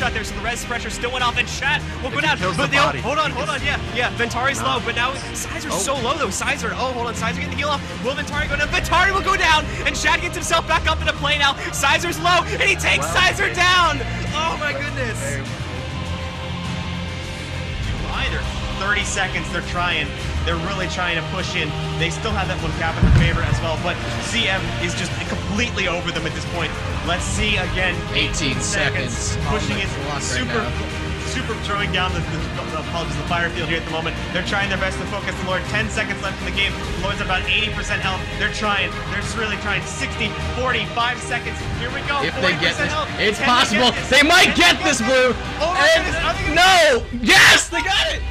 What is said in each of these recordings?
shot there, so the res pressure still went off, and Chat will go down. But hold on, yeah, Ventari's low, but now Sizer's so low though. Sizer, hold on, Sizer getting the heal off. Will Ventari go down? Ventari will go down, and Chat gets himself back up into play now. Sizer's low, and he takes Sizer down. Oh my goodness. Either 30 seconds, they're trying. They're really trying to push in. They still have that one cap in their favor as well, but CM is just completely over them at this point. Let's see again. 18 seconds. Pushing it, super throwing down the fire field here at the moment. They're trying their best to focus the Lord. 10 seconds left in the game. Lord's about 80% health. They're trying. They're just really trying. 60, 40, 5 seconds. Here we go. If they get this, health. it's possible. They might get this, Blue. Oh my goodness. No! Yes! They got it!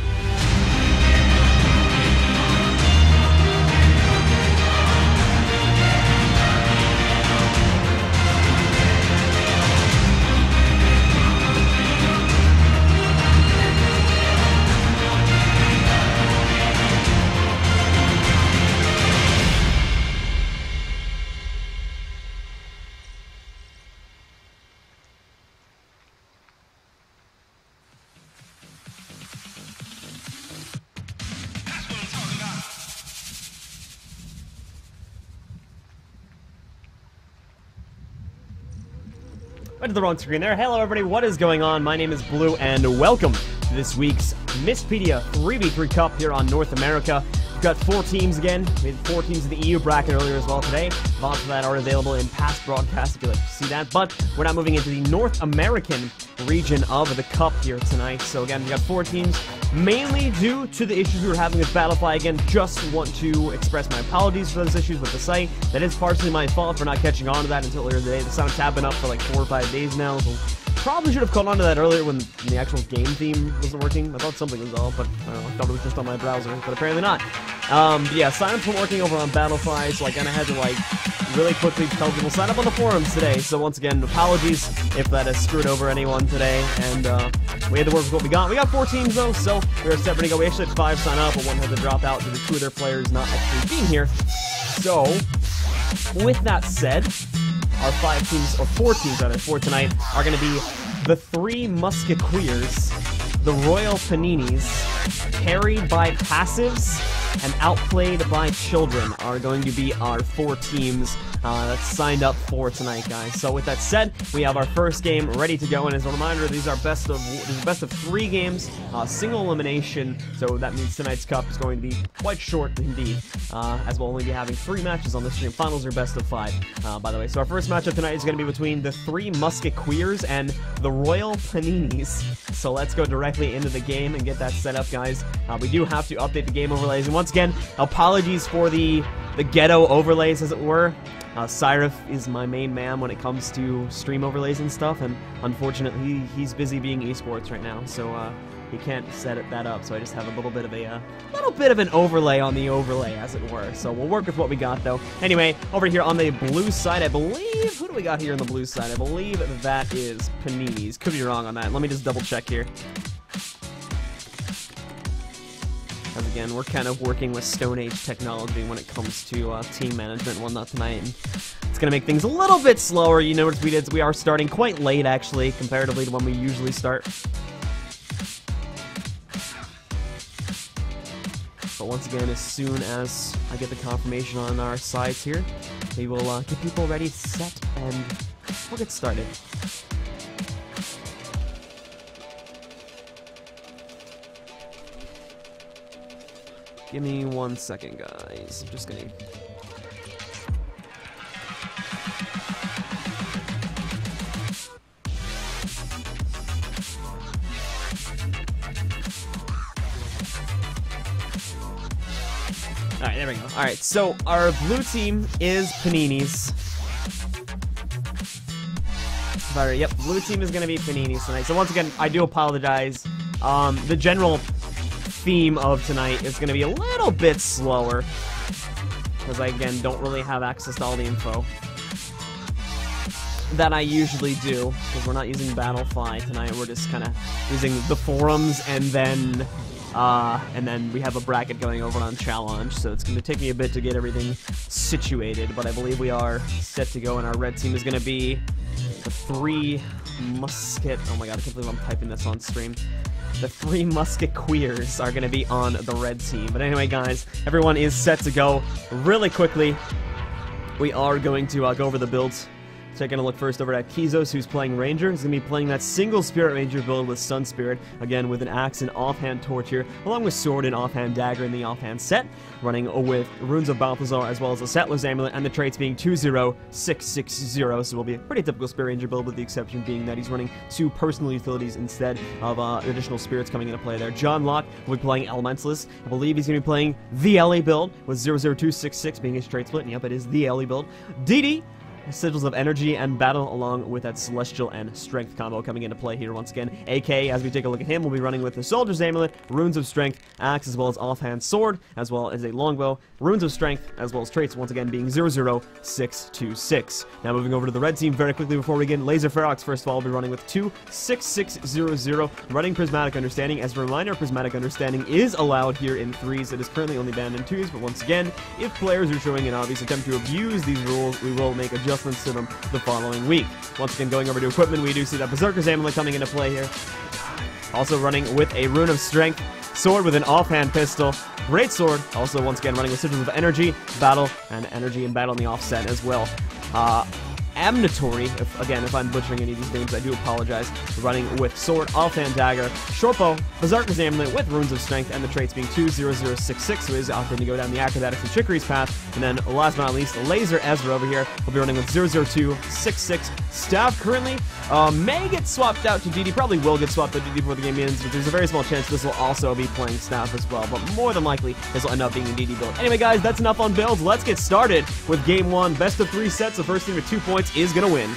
Went to the wrong screen there. Hello everybody, what is going on? My name is Blue and welcome to this week's Mistpedia 3v3 Cup here on North America. We've got 4 teams again. We had 4 teams in the EU bracket earlier as well today. VODs for that are available in past broadcasts if you'd like to see that. But we're now moving into the North American region of the Cup here tonight. So again, we got 4 teams, mainly due to the issues we were having with Battlefly. Again, just want to express my apologies for those issues with the site. That is partially my fault for not catching on to that until earlier today. The sounds have been up for like 4 or 5 days now, so probably should have caught on to that earlier when the actual game theme wasn't working. I thought something was off, but I don't know, I thought it was just on my browser, but apparently not. But yeah, sign-ups were working over on Battlefly, so I kind of had to like really quickly tell people sign up on the forums today. So once again, apologies if that has screwed over anyone today, and we had to work with what we got. We got 4 teams though, so we are set ready to go. We actually had 5 sign up, but 1 had to drop out due to 2 of their players not actually being here. So with that said, our 5 teams, or 4 teams rather, for tonight are going to be the 3 Musketeers, the Royal Paninis, carried by passives, and outplayed by children are going to be our 4 teams that's signed up for tonight, guys. So with that said, we have our first game ready to go, and as a reminder, these are best of 3 games, single elimination. So that means tonight's cup is going to be quite short indeed, as we'll only be having 3 matches on the stream. Finals are best of 5, by the way. So our first matchup tonight is going to be between the 3 Musketeers and the Royal Paninis. So let's go directly into the game and get that set up, guys. We do have to update the game overlays, and once again, apologies for the ghetto overlays, as it were. Cyrif is my main man when it comes to stream overlays and stuff, and unfortunately he's busy being esports right now, so he can't set that up. So I just have a little bit of an overlay on the overlay, as it were. So we'll work with what we got though. Anyway, over here on the blue side, I believe, who do we got here on the blue side? I believe that is Panini's. Could be wrong on that. Let me just double check here. As again, we're kind of working with Stone Age technology when it comes to team management and whatnot tonight, and it's going to make things a little bit slower. You notice we are starting quite late, actually, comparatively to when we usually start. But once again, as soon as I get the confirmation on our sides here, we will get people ready, set, and we'll get started. Give me 1 second, guys. I'm just gonna... Alright, there we go. Alright, so our blue team is Panini's. Sorry, yep, blue team is gonna be Panini's tonight. So once again, I do apologize. The general theme of tonight is going to be a little bit slower, because I, again, don't really have access to all the info that I usually do, because we're not using Battlefly tonight. We're just kind of using the forums, and then we have a bracket going over on Challenge, so it's going to take me a bit to get everything situated, but I believe we are set to go, and our red team is going to be the 3 musket... Oh my god, I can't believe I'm typing this on stream. The 3 musketeers are going to be on the red team. But anyway, guys, everyone is set to go really quickly. We are going to go over the builds. Taking a look first over at Kizos, who's playing Ranger. He's going to be playing that single Spirit Ranger build with Sun Spirit, again with an Axe and Offhand Torch here, along with Sword and Offhand Dagger in the Offhand set, running with Runes of Balthazar as well as the Settler's Amulet, and the traits being 20660, so it will be a pretty typical Spirit Ranger build, with the exception being that he's running 2 personal utilities instead of additional spirits coming into play there. John Locke will be playing Elementalist. I believe he's going to be playing the Ellie build, with 00266 being his trait split, and yep, it is the Ellie build. DD, Sigils of Energy and Battle, along with that Celestial and Strength combo coming into play here once again. AK, as we take a look at him, will be running with the Soldier's Amulet, Runes of Strength, Axe, as well as Offhand Sword, as well as a Longbow, Runes of Strength, as well as traits, once again being 00626. Now moving over to the red team very quickly before we begin. Laser Ferox, first of all, will be running with 26600, running Prismatic Understanding. As a reminder, Prismatic Understanding is allowed here in 3s. It is currently only banned in 2s, but once again, if players are showing an obvious attempt to abuse these rules, we will make adjustments to them the following week. Once again, going over to equipment, we do see that Berserker's Amulet coming into play here. Also running with a Rune of Strength, Sword with an Offhand Pistol, Great Sword, also once again running with Sigils of Energy, Battle, and Energy and Battle in the offset as well. Amnatory, if I'm butchering any of these names, I do apologize. Running with Sword, Offhand Dagger, Shortbow, Berserker's Amulet with Runes of Strength, and the traits being 20066, so he's opting to go down the Acrobatics and Trickery's path. And then, last but not least, Laser Ezra over here will be running with 00266. Staff currently may get swapped out to DD, probably will get swapped out to DD before the game ends, but there's a very small chance this will also be playing Staff as well, but more than likely, this will end up being a DD build. Anyway, guys, that's enough on builds. Let's get started with Game 1. Best of 3 sets. The first team with 2 points is going to win.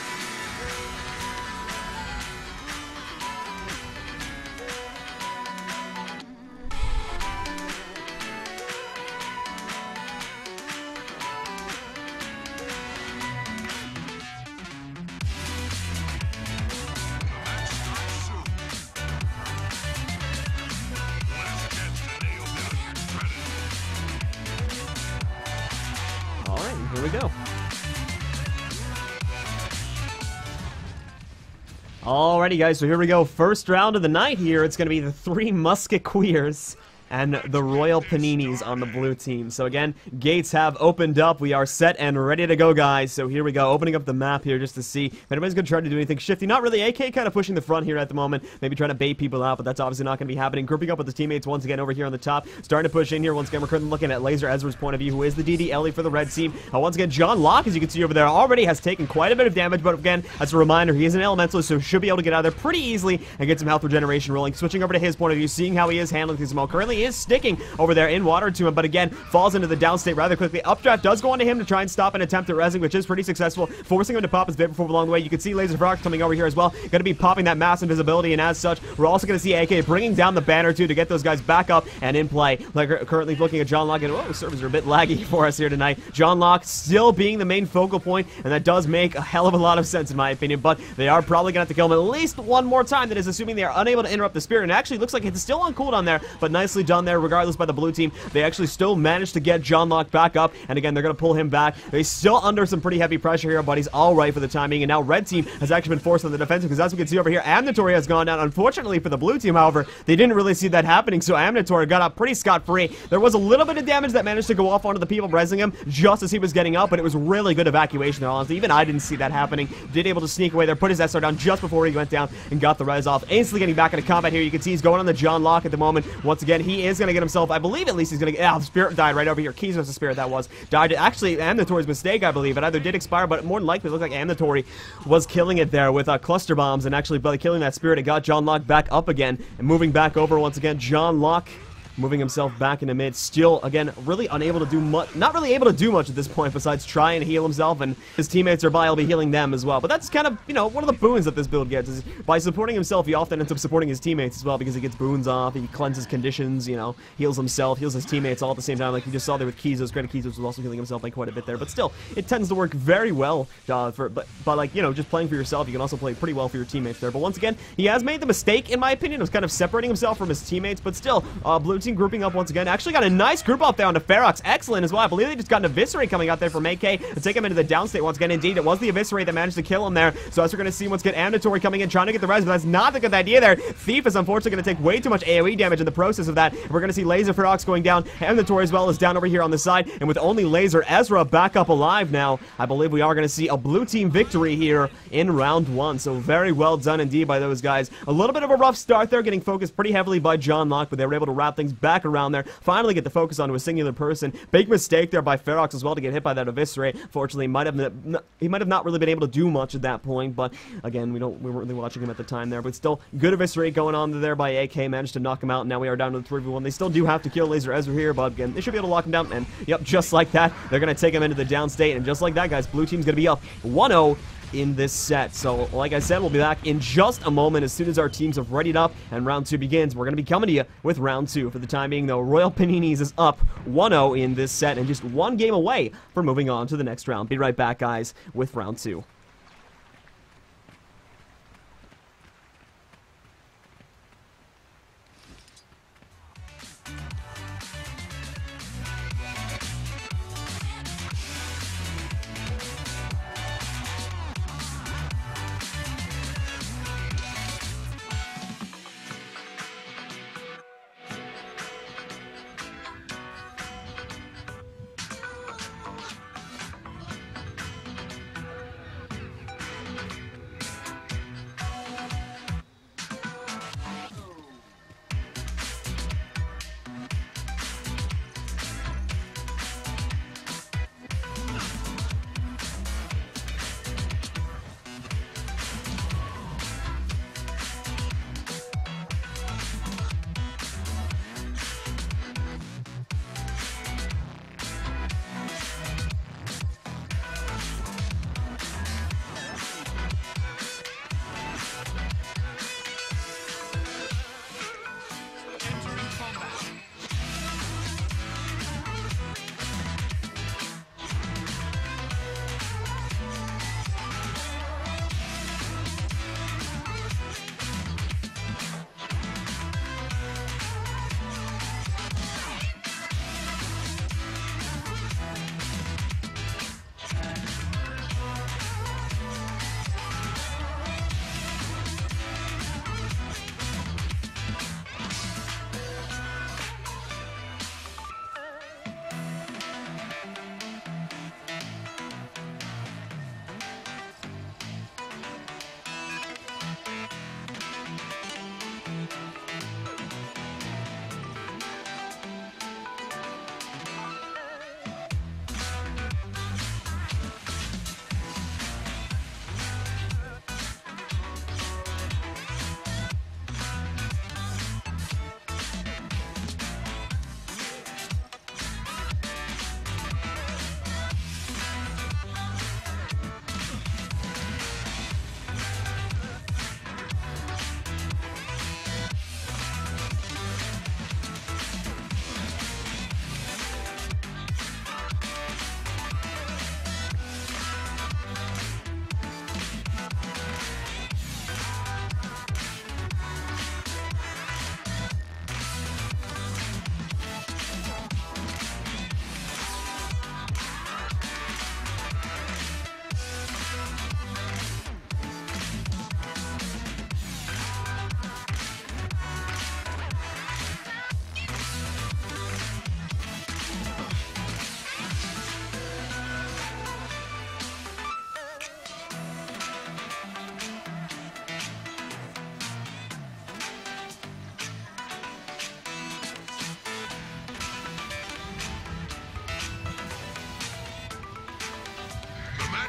Alright, here we go. Alrighty, guys, so here we go. First round of the night here. It's going to be the 3 Musketeers and the Royal Paninis on the blue team. So again, gates have opened up. We are set and ready to go, guys. So here we go, opening up the map here just to see if anybody's going to try to do anything shifty. Not really. AK kind of pushing the front here at the moment. Maybe trying to bait people out, but that's obviously not going to be happening. Grouping up with his teammates once again over here on the top. Starting to push in here. Once again, we're currently looking at Laser Ezra's point of view, who is the DD Ellie for the red team. Once again, John Locke, as you can see over there, already has taken quite a bit of damage, but again, as a reminder, he is an elementalist, so should be able to get out of there pretty easily and get some health regeneration rolling. Switching over to his point of view, seeing how he is handling things. Currently is sticking over there in water to him, but again, falls into the downstate rather quickly. Updraft does go onto him to try and stop an attempt at rezzing, which is pretty successful, forcing him to pop his bit before along the way. You can see Laser Ferox coming over here as well, going to be popping that mass invisibility, and as such, we're also going to see AK bringing down the banner too to get those guys back up and in play. Like currently looking at John Locke, and oh, servers are a bit laggy for us here tonight. John Locke still being the main focal point, and that does make a hell of a lot of sense in my opinion, but they are probably going to have to kill him at least one more time. That is assuming they are unable to interrupt the spirit, and it actually looks like it's still on cooldown there, but nicely done there regardless by the blue team. They actually still managed to get John Locke back up, and again, they're going to pull him back. They're still under some pretty heavy pressure here, but he's alright for the time being, and now red team has actually been forced on the defensive, because as we can see over here, Amnatory has gone down. Unfortunately for the blue team, however, they didn't really see that happening, so Amnatory got up pretty scot-free. There was a little bit of damage that managed to go off onto the people rezzing him just as he was getting up, but it was really good evacuation there, honestly. Even I didn't see that happening. Did able to sneak away there, put his SR down just before he went down and got the res off. Instantly getting back into combat here. You can see he's going on the John Locke at the moment. Once again, he is going to get himself, I believe at least he's going to get, the spirit died right over here. Keys was the spirit that was. Died, actually, Amnatory's mistake, I believe. It either did expire, but more than likely, it looked like Amnatory was killing it there with cluster bombs, and actually by killing that spirit, it got John Locke back up again, and moving back over once again, John Locke moving himself back into mid, still, again, really unable to do much, not really able to do much at this point besides try and heal himself, and his teammates are by, he'll be healing them as well. But that's kind of, you know, one of the boons that this build gets, is by supporting himself, he often ends up supporting his teammates as well, because he gets boons off, he cleanses conditions, you know, heals himself, heals his teammates all at the same time, like you just saw there with Kizos. Granted, Kizos was also healing himself by quite a bit there, but still, it tends to work very well, but like, you know, just playing for yourself, you can also play pretty well for your teammates there. But once again, he has made the mistake, in my opinion, of kind of separating himself from his teammates, but still, blue team grouping up once again. Actually got a nice group up there onto Ferox. Excellent as well. I believe they just got an Eviscerate coming out there from AK to take him into the downstate once again. Indeed, it was the Eviscerate that managed to kill him there. So as we're going to see once again, Amnatory coming in, trying to get the res, but that's not the good idea there. Thief is unfortunately going to take way too much AoE damage in the process of that. We're going to see Laser Ferox going down. Amnatory as well is down over here on the side. And with only Laser Ezra back up alive now, I believe we are going to see a blue team victory here in round 1. So very well done indeed by those guys. A little bit of a rough start there, getting focused pretty heavily by John Locke, but they were able to wrap things back around there. Finally get the focus onto a singular person. Big mistake there by Ferox as well to get hit by that Eviscerate. Fortunately, he might have not really been able to do much at that point, but again, we weren't really watching him at the time there. But still, good Eviscerate going on there by AK, managed to knock him out, and now we are down to the 3v1. They still do have to kill Laser Ezra here, but again, they should be able to lock him down, and yep, just like that, they're going to take him into the downstate, and just like that, guys, blue team's going to be up 1-0 in this set. So, like I said, we'll be back in just a moment as soon as our teams have readied up and round 2 begins. We're going to be coming to you with round 2. For the time being, though, Royal Paninis is up 1-0 in this set and just one game away from moving on to the next round. Be right back, guys, with round 2.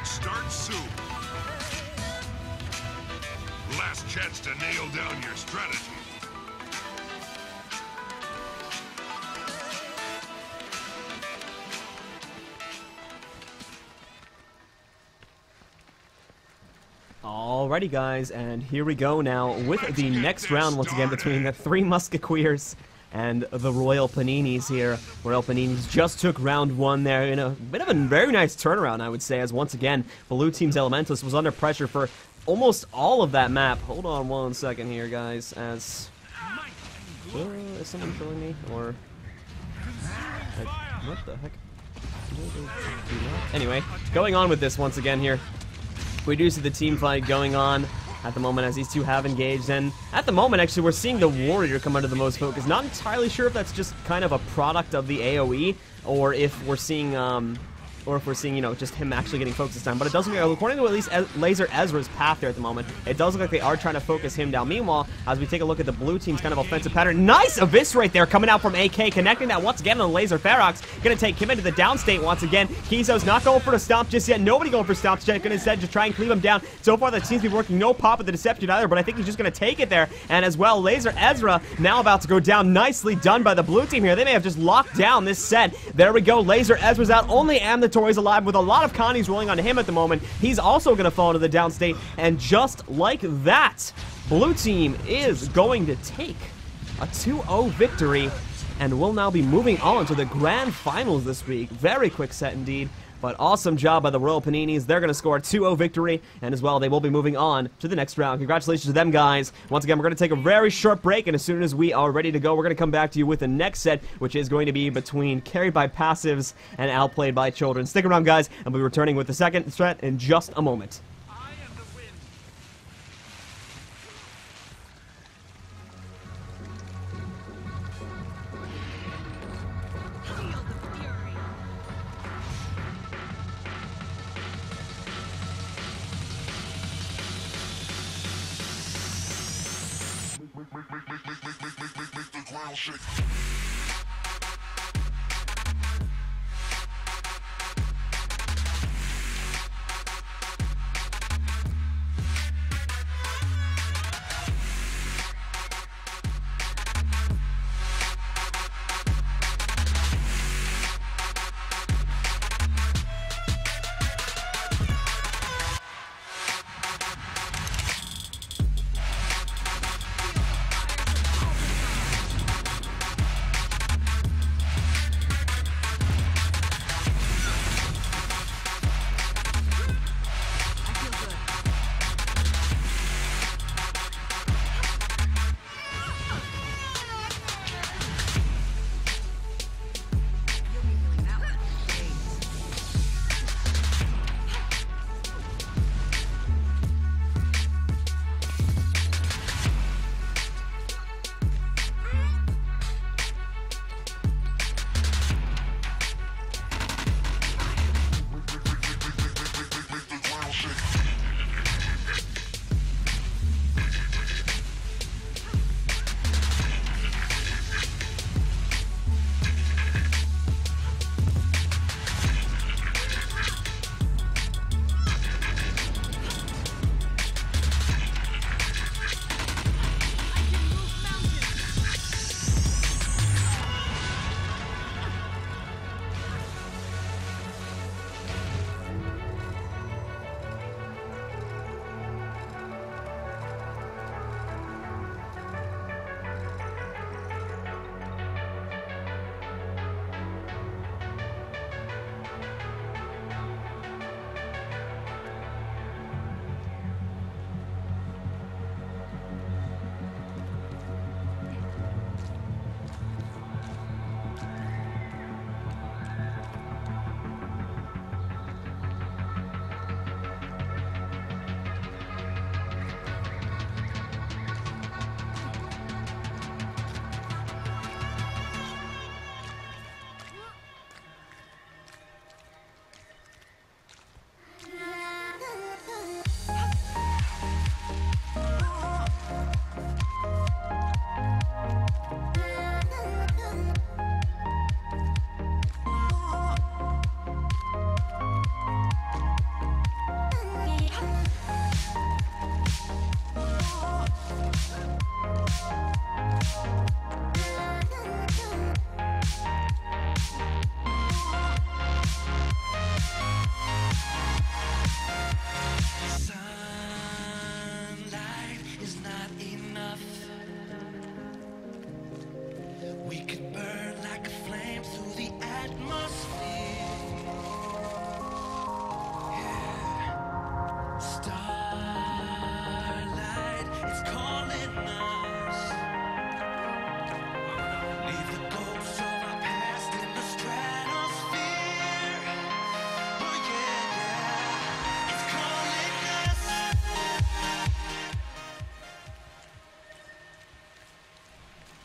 Start soon. Last chance to nail down your strategy. Alrighty, guys, and here we go now with the next round once again between the 3 Musketeers and the Royal Paninis here. Royal Paninis just took round 1 there in a bit of a very nice turnaround, I would say, as once again, Blue Team's Elementalist was under pressure for almost all of that map. Hold on one second here, guys, as Is someone killing me? Or... what the heck? Anyway, going on with this once again here. We do see the team fight going on at the moment as these two have engaged, and at the moment actually we're seeing the Warrior come under the most focus. Not entirely sure if that's just kind of a product of the AoE, or if we're seeing you know, just him actually getting focused this time. But it does look like, according to at least Laser Ezra's path there at the moment, it does look like they are trying to focus him down. Meanwhile, as we take a look at the blue team's kind of offensive pattern, nice Eviscerate there coming out from AK, connecting that once again on the Laser Ferox. Gonna take him into the downstate once again. Kizo's not going for the stomp just yet. Nobody going for stomps yet. Gonna instead just try and cleave him down. So far, that seems to be working. No pop with the Deception either, but I think he's just gonna take it there. And as well, Laser Ezra now about to go down. Nicely done by the blue team here. They may have just locked down this set. There we go. Laser Ezra's out. Only Amnatory's alive with a lot of Connies rolling on him at the moment. He's also going to fall into the downstate, and just like that, blue team is going to take a 2-0 victory, and will now be moving on to the grand finals this week. Very quick set indeed, but awesome job by the Royal Paninis. They're going to score a 2-0 victory, and as well, they will be moving on to the next round. Congratulations to them, guys. Once again, we're going to take a very short break, and as soon as we are ready to go, we're going to come back to you with the next set, which is going to be between Carried by Passives and Outplayed by Children. Stick around, guys, and we'll be returning with the second set in just a moment. Make the ground shake.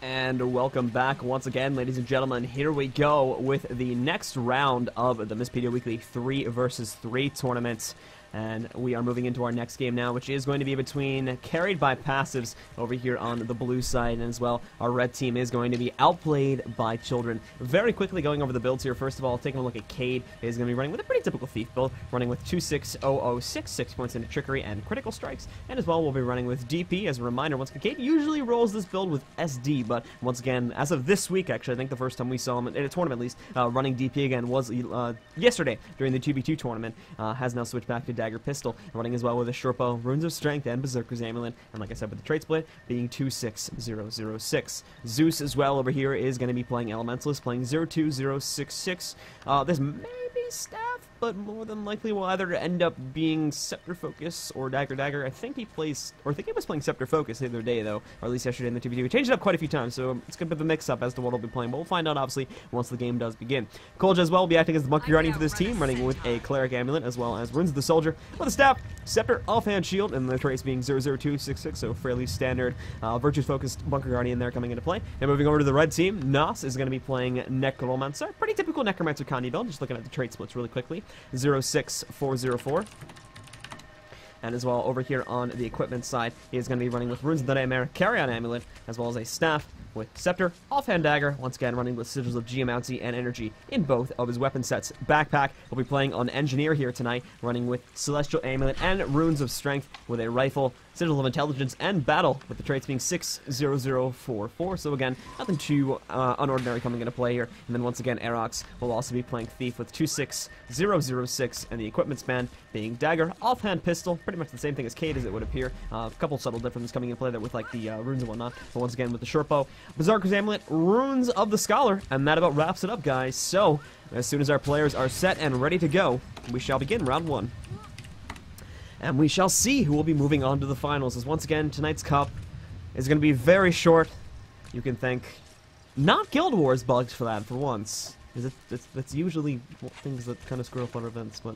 And welcome back once again, ladies and gentlemen. Here we go with the next round of the Mistpedia Weekly 3 versus 3 tournament. And we are moving into our next game now, which is going to be between Carried by Passives over here on the blue side, and as well, our red team is going to be Outplayed by Children. Very quickly going over the builds here. First of all, taking a look at Cade, is going to be running with a pretty typical Thief build, running with 26006, 6 points into Trickery and Critical Strikes, and as well, we'll be running with DP. As a reminder, once again, Cade usually rolls this build with SD, but once again, as of this week, actually, I think the first time we saw him, in a tournament at least, running DP again was yesterday during the 2v2 tournament, has now switched back to Dagger Pistol, running as well with a short bow, Runes of Strength, and Berserker's Amulet, and like I said with the trait split, being 26006. Zeus as well over here is going to be playing Elementalist, playing 02066. This may be Staff, but more than likely will either end up being Scepter Focus or Dagger. I think he was playing Scepter Focus the other day though, or at least yesterday in the 2v2. We changed it up quite a few times, so it's going to be a mix-up as to what he'll be playing, but we'll find out obviously once the game does begin. Kolja as well will be acting as the Monkey Guardian for this team, running with a Cleric Amulet as well as Runes of the Soldier with a Staff, Scepter, Offhand Shield, and the traits being 00266, so fairly standard Virtue-focused Bunker Guardian there coming into play. And moving over to the red team, Nas is going to be playing Necromancer. Pretty typical Necromancer Kandi build, just looking at the trait splits really quickly. 06404. And as well, over here on the equipment side, he is going to be running with Runes of the Nightmare, Carry-On Amulet, as well as a Staff with Scepter, Offhand Dagger, once again running with Sigils of Geomancy and Energy in both of his weapon sets. Backpack will be playing on Engineer here tonight, running with Celestial Amulet and Runes of Strength with a Rifle, Sigils of Intelligence, and Battle, with the traits being 60044. So again, nothing too unordinary coming into play here. And then once again, Aerox will also be playing Thief with 26006, and the equipment span being Dagger, Offhand Pistol, pretty much the same thing as Cade as it would appear. A couple subtle differences coming into play there with like the runes and whatnot. But once again, with the short bow, Berserker's Amulet, Runes of the Scholar, and that about wraps it up, guys. So, as soon as our players are set and ready to go, we shall begin round 1. And we shall see who will be moving on to the finals, as once again, tonight's cup is going to be very short. You can thank not Guild Wars bugs for that, for once. That's usually things that kind of screw up our events, but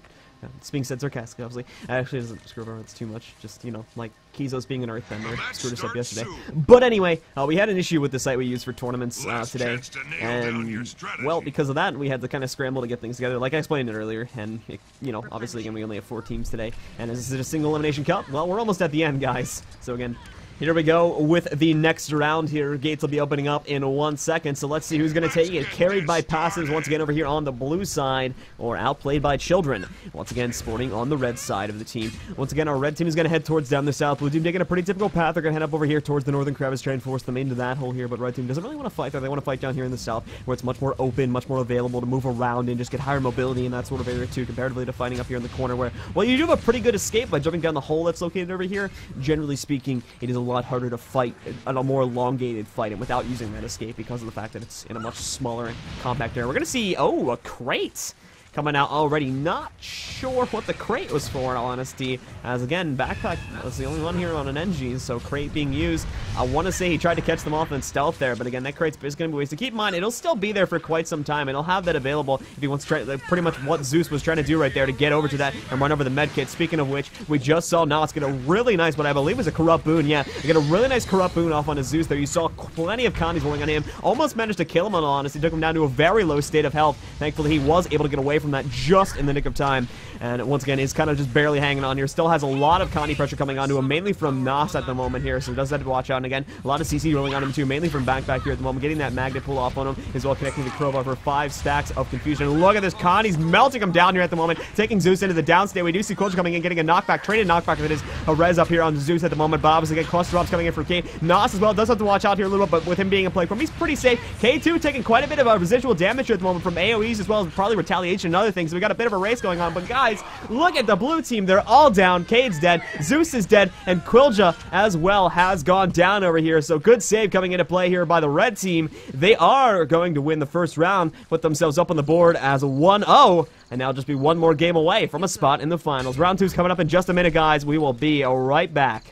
it's being said sarcastically, obviously. It actually doesn't screw up our events too much, just, you know, like Kizos being an Earthbender screwed us up yesterday. But anyway, we had an issue with the site we used for tournaments today, and, well, because of that, we had to kind of scramble to get things together, like I explained it earlier, and, you know, obviously, again, we only have 4 teams today, and is it a single elimination cup? Well, we're almost at the end, guys. So, again, here we go with the next round here. Gates will be opening up in 1 second, so let's see who's going to take it. Carried by Passives once again over here on the blue side, or Outplayed by Children. Once again, sporting on the red side of the team. Once again, our red team is going to head towards down the south. Blue team taking a pretty typical path. They're going to head up over here towards the northern crevice, trying to force them into that hole here, but red team doesn't really want to fight there. They want to fight down here in the south, where it's much more open, much more available to move around and just get higher mobility in that sort of area too, comparatively to fighting up here in the corner where, well, you do have a pretty good escape by jumping down the hole that's located over here. Generally speaking, it is a lot harder to fight a more elongated fight and without using that escape because of the fact that it's in a much smaller and compact area. We're gonna see, oh, a crate coming out already. Not sure what the crate was for, in all honesty, as again, Backpack was the only one here on an NG, so crate being used. I want to say he tried to catch them off in stealth there, but again, that crate's going to be wasted. Keep in mind, it'll still be there for quite some time, and he'll have that available if he wants to try, like, pretty much what Zeus was trying to do right there, to get over to that and run over the medkit. Speaking of which, we just saw Nas get a really nice, what I believe was a Corrupt Boon, yeah, they get a really nice Corrupt Boon off on his Zeus there. You saw plenty of Kandis rolling on him, almost managed to kill him, in all honesty. Took him down to a very low state of health. Thankfully, he was able to get away from that just in the nick of time, and once again, is kind of just barely hanging on here. Still has a lot of Kandi pressure coming onto him, mainly from Nas at the moment here, so he does have to watch out. And again, a lot of CC rolling on him too, mainly from back here at the moment, getting that magnet pull off on him, as well connecting the crowbar for 5 stacks of confusion. Look at this, Kandi's melting him down here at the moment, taking Zeus into the downstate. We do see Kolja coming in, getting a knockback, traded knockback with his res up here on Zeus at the moment, but obviously get cluster drops coming in from Kate. Nas as well does have to watch out here a little bit, but with him being in play from, he's pretty safe. K2 taking quite a bit of residual damage here at the moment from AoEs, as well as probably retaliation and other things. So we got a bit of a race going on, but guys, look at the blue team. They're all down. Cade's dead, Zeus is dead, and Quilja as well has gone down over here. So good save coming into play here by the red team. They are going to win the first round, put themselves up on the board as 1-0, and now just be one more game away from a spot in the finals. Round 2 is coming up in just a minute, guys. We will be right back.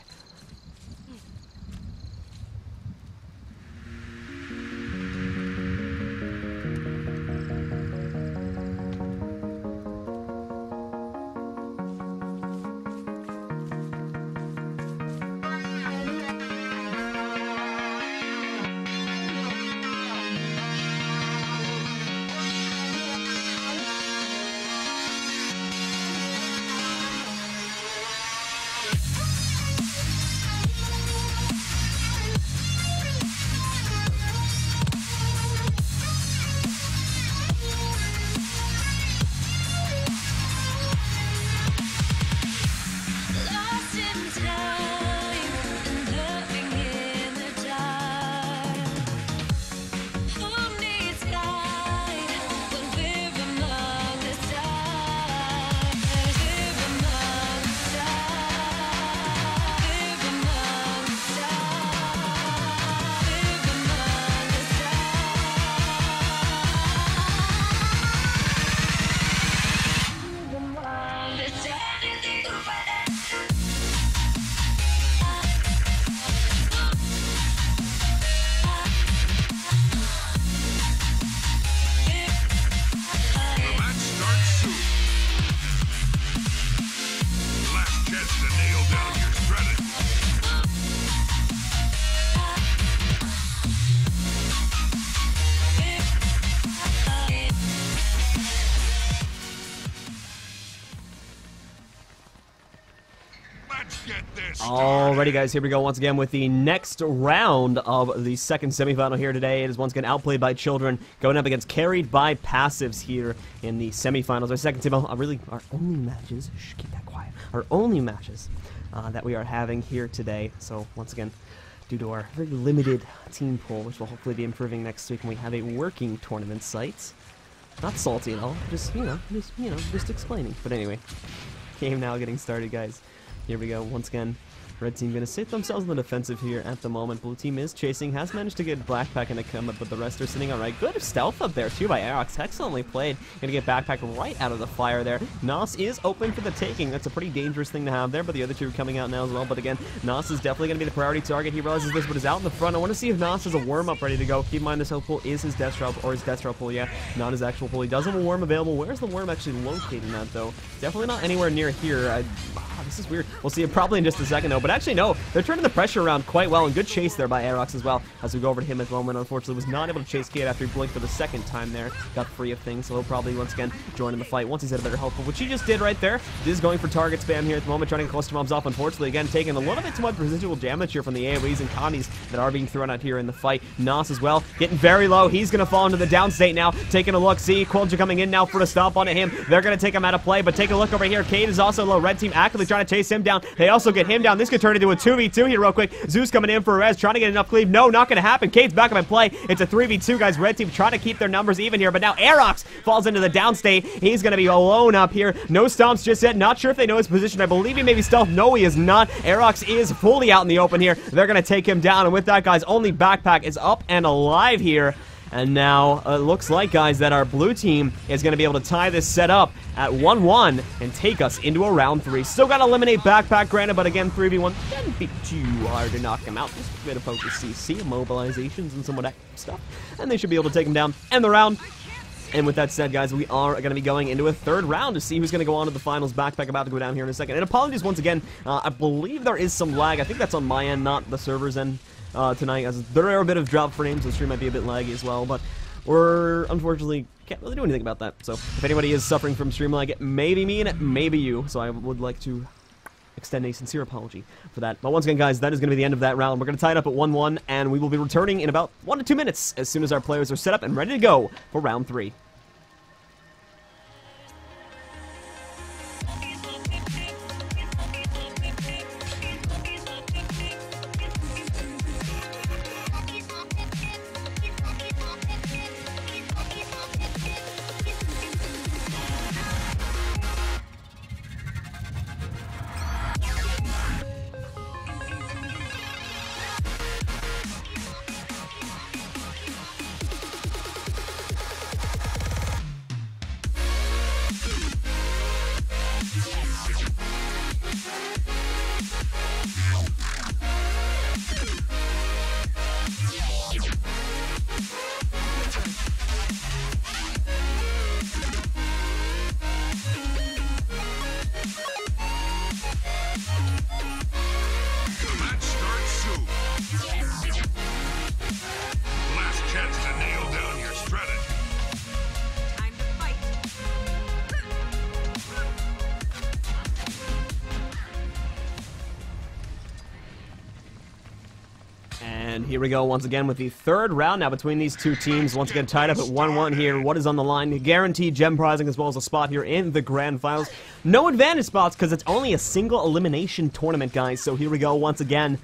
Alrighty, guys, here we go once again with the next round of the second semifinal here today. It is once again Outplayed by Children going up against Carried by Passives here in the semifinals. Our second semifinal, really our only matches, shh, keep that quiet, our only matches that we are having here today. So once again, due to our very limited team pool, which will hopefully be improving next week when we have a working tournament site. Not salty at all, just, just explaining. But anyway, game now getting started, guys. Here we go, once again. Red team going to sit themselves in the defensive here at the moment. Blue team is chasing, has managed to get Backpack in a come up, but the rest are sitting alright. Good stealth up there too by Aerox. Excellently played. Going to get Backpack right out of the fire there. Nos is open for the taking. That's a pretty dangerous thing to have there, but the other two are coming out now as well. But again, Nos is definitely going to be the priority target. He realizes this, but is out in the front. I want to see if Nos has a worm up ready to go. Keep in mind this health pool is his death drop, or his death drop pool, yeah, not his actual pool. He does have a worm available. Where's the worm actually located at, though? Definitely not anywhere near here. This is weird. We'll see it probably in just a second, though. But actually, no. They're turning the pressure around quite well, and good chase there by Aerox as well. As we go over to him at the moment, unfortunately, was not able to chase Kate after he blinked for the second time there. Got free of things, so he'll probably once again join in the fight once he's had a better health pool, which he just did right there. This is going for target spam here at the moment, trying to get cluster mobs off. Unfortunately, again, taking a little bit too much residual damage here from the AoEs and Connies that are being thrown out here in the fight. Nos as well, getting very low. He's going to fall into the down state now. Taking a look. See, Quilja coming in now for a stomp onto him. They're going to take him out of play, but take a look over here. Kate is also low. Red team actively trying to chase him down. They also get him down. This could turn into a 2v2 here real quick. Zeus coming in for a res, trying to get enough cleave. No, not going to happen. Kate's back up in play. It's a 3v2, guys. Red team trying to keep their numbers even here, but now Aerox falls into the down state. He's going to be alone up here. No stomps just yet. Not sure if they know his position. I believe he may be stealth. No, he is not. Aerox is fully out in the open here. They're going to take him down, and with that, guys, only Backpack is up and alive here. And now, it looks like, guys, that our blue team is going to be able to tie this set up at 1-1 and take us into a round 3. Still got to eliminate Backpack, granted, but again, 3v1 shouldn't be too hard to knock him out. Just a bit of focus CC, immobilizations, and some of that stuff. And they should be able to take him down, end the round. And with that said, guys, we are going to be going into a third round to see who's going to go on to the finals. Backpack about to go down here in a second. And apologies once again, I believe there is some lag. I think that's on my end, not the server's end. Tonight, as there are a bit of drop frames, the stream might be a bit laggy as well, but we're unfortunately can't really do anything about that. So if anybody is suffering from stream lag, it may be me and it may be you. So I would like to extend a sincere apology for that. But once again, guys, that is going to be the end of that round. We're going to tie it up at 1-1, and we will be returning in about 1 to 2 minutes as soon as our players are set up and ready to go for round 3. And here we go once again with the third round now between these two teams. Once again tied up at 1-1 here. What is on the line? Guaranteed gem prizing as well as a spot here in the grand finals. No advantage spots because it's only a single elimination tournament, guys. So here we go once again.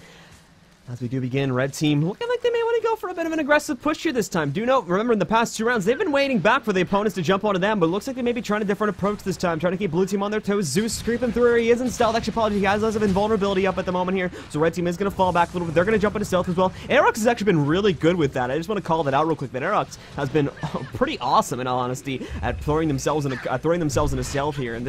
As we do begin, red team looking like they may want to go for a bit of an aggressive push here this time. Do note, remember in the past 2 rounds, they've been waiting back for the opponents to jump onto them, but it looks like they may be trying a different approach this time, trying to keep blue team on their toes. Zeus creeping through where he is in stealth. Actually, apologies, he has less of invulnerability up at the moment here, so red team is going to fall back a little bit. They're going to jump into stealth as well. Aerox has actually been really good with that. I just want to call that out real quick, that Aerox has been pretty awesome, in all honesty, at throwing themselves into stealth here, and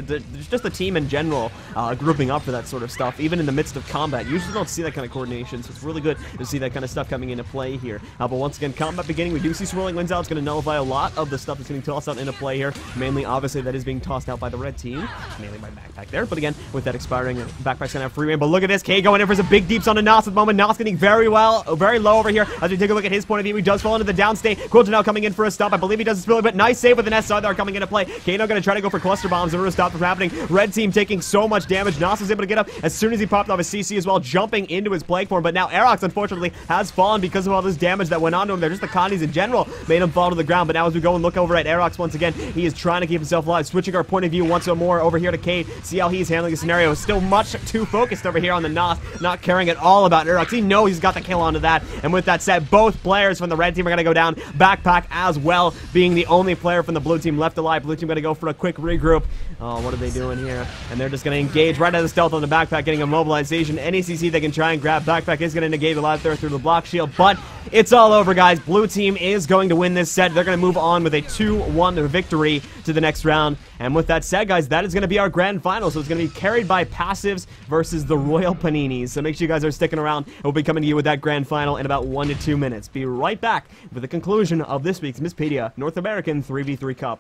just the team in general grouping up for that sort of stuff, even in the midst of combat. You usually don't see that kind of coordination, so it's really good to see that kind of stuff coming in into play here. But once again, combat beginning. We do see swirling winds out. It's going to nullify a lot of the stuff that's getting tossed out into play here. Mainly, obviously, that is being tossed out by the red team. Mainly by backpack there. But again, with that expiring, backpack's going to have free reign. But look at this. K going in for some big deeps on the Nos at the moment. Nos getting very low over here. As we take a look at his point of view, he does fall into the downstate. Quilter now coming in for a stop. I believe he does a spill, but nice save with an SR there coming into play. Kano going to try to go for cluster bombs in order to stop from happening. Red team taking so much damage. Nos was able to get up as soon as he popped off his CC as well, jumping into his plague form. But now Aerox, unfortunately, has fallen because of all this damage that went on to him there. Just the Connies in general made him fall to the ground. But now as we go and look over at Aerox once again, he is trying to keep himself alive. Switching our point of view once more over here to Cade. See how he's handling the scenario. Still much too focused over here on the Nos, not caring at all about Aerox. He knows he's got the kill onto that. And with that said, both players from the red team are going to go down. Backpack as well, being the only player from the blue team left alive. Blue team going to go for a quick regroup. Oh, what are they doing here? And they're just going to engage right out of the stealth on the backpack, getting a mobilization. Any CC they can try and grab. Backpack is going to negate a lot there through the block shield, but it's all over, guys. Blue team is going to win this set. They're going to move on with a 2-1 victory to the next round. And with that said, guys, that is going to be our grand final. So it's going to be carried by Passives versus the Royal Paninis. So make sure you guys are sticking around. We'll be coming to you with that grand final in about 1 to 2 minutes. Be right back with the conclusion of this week's Mistpedia North American 3v3 Cup.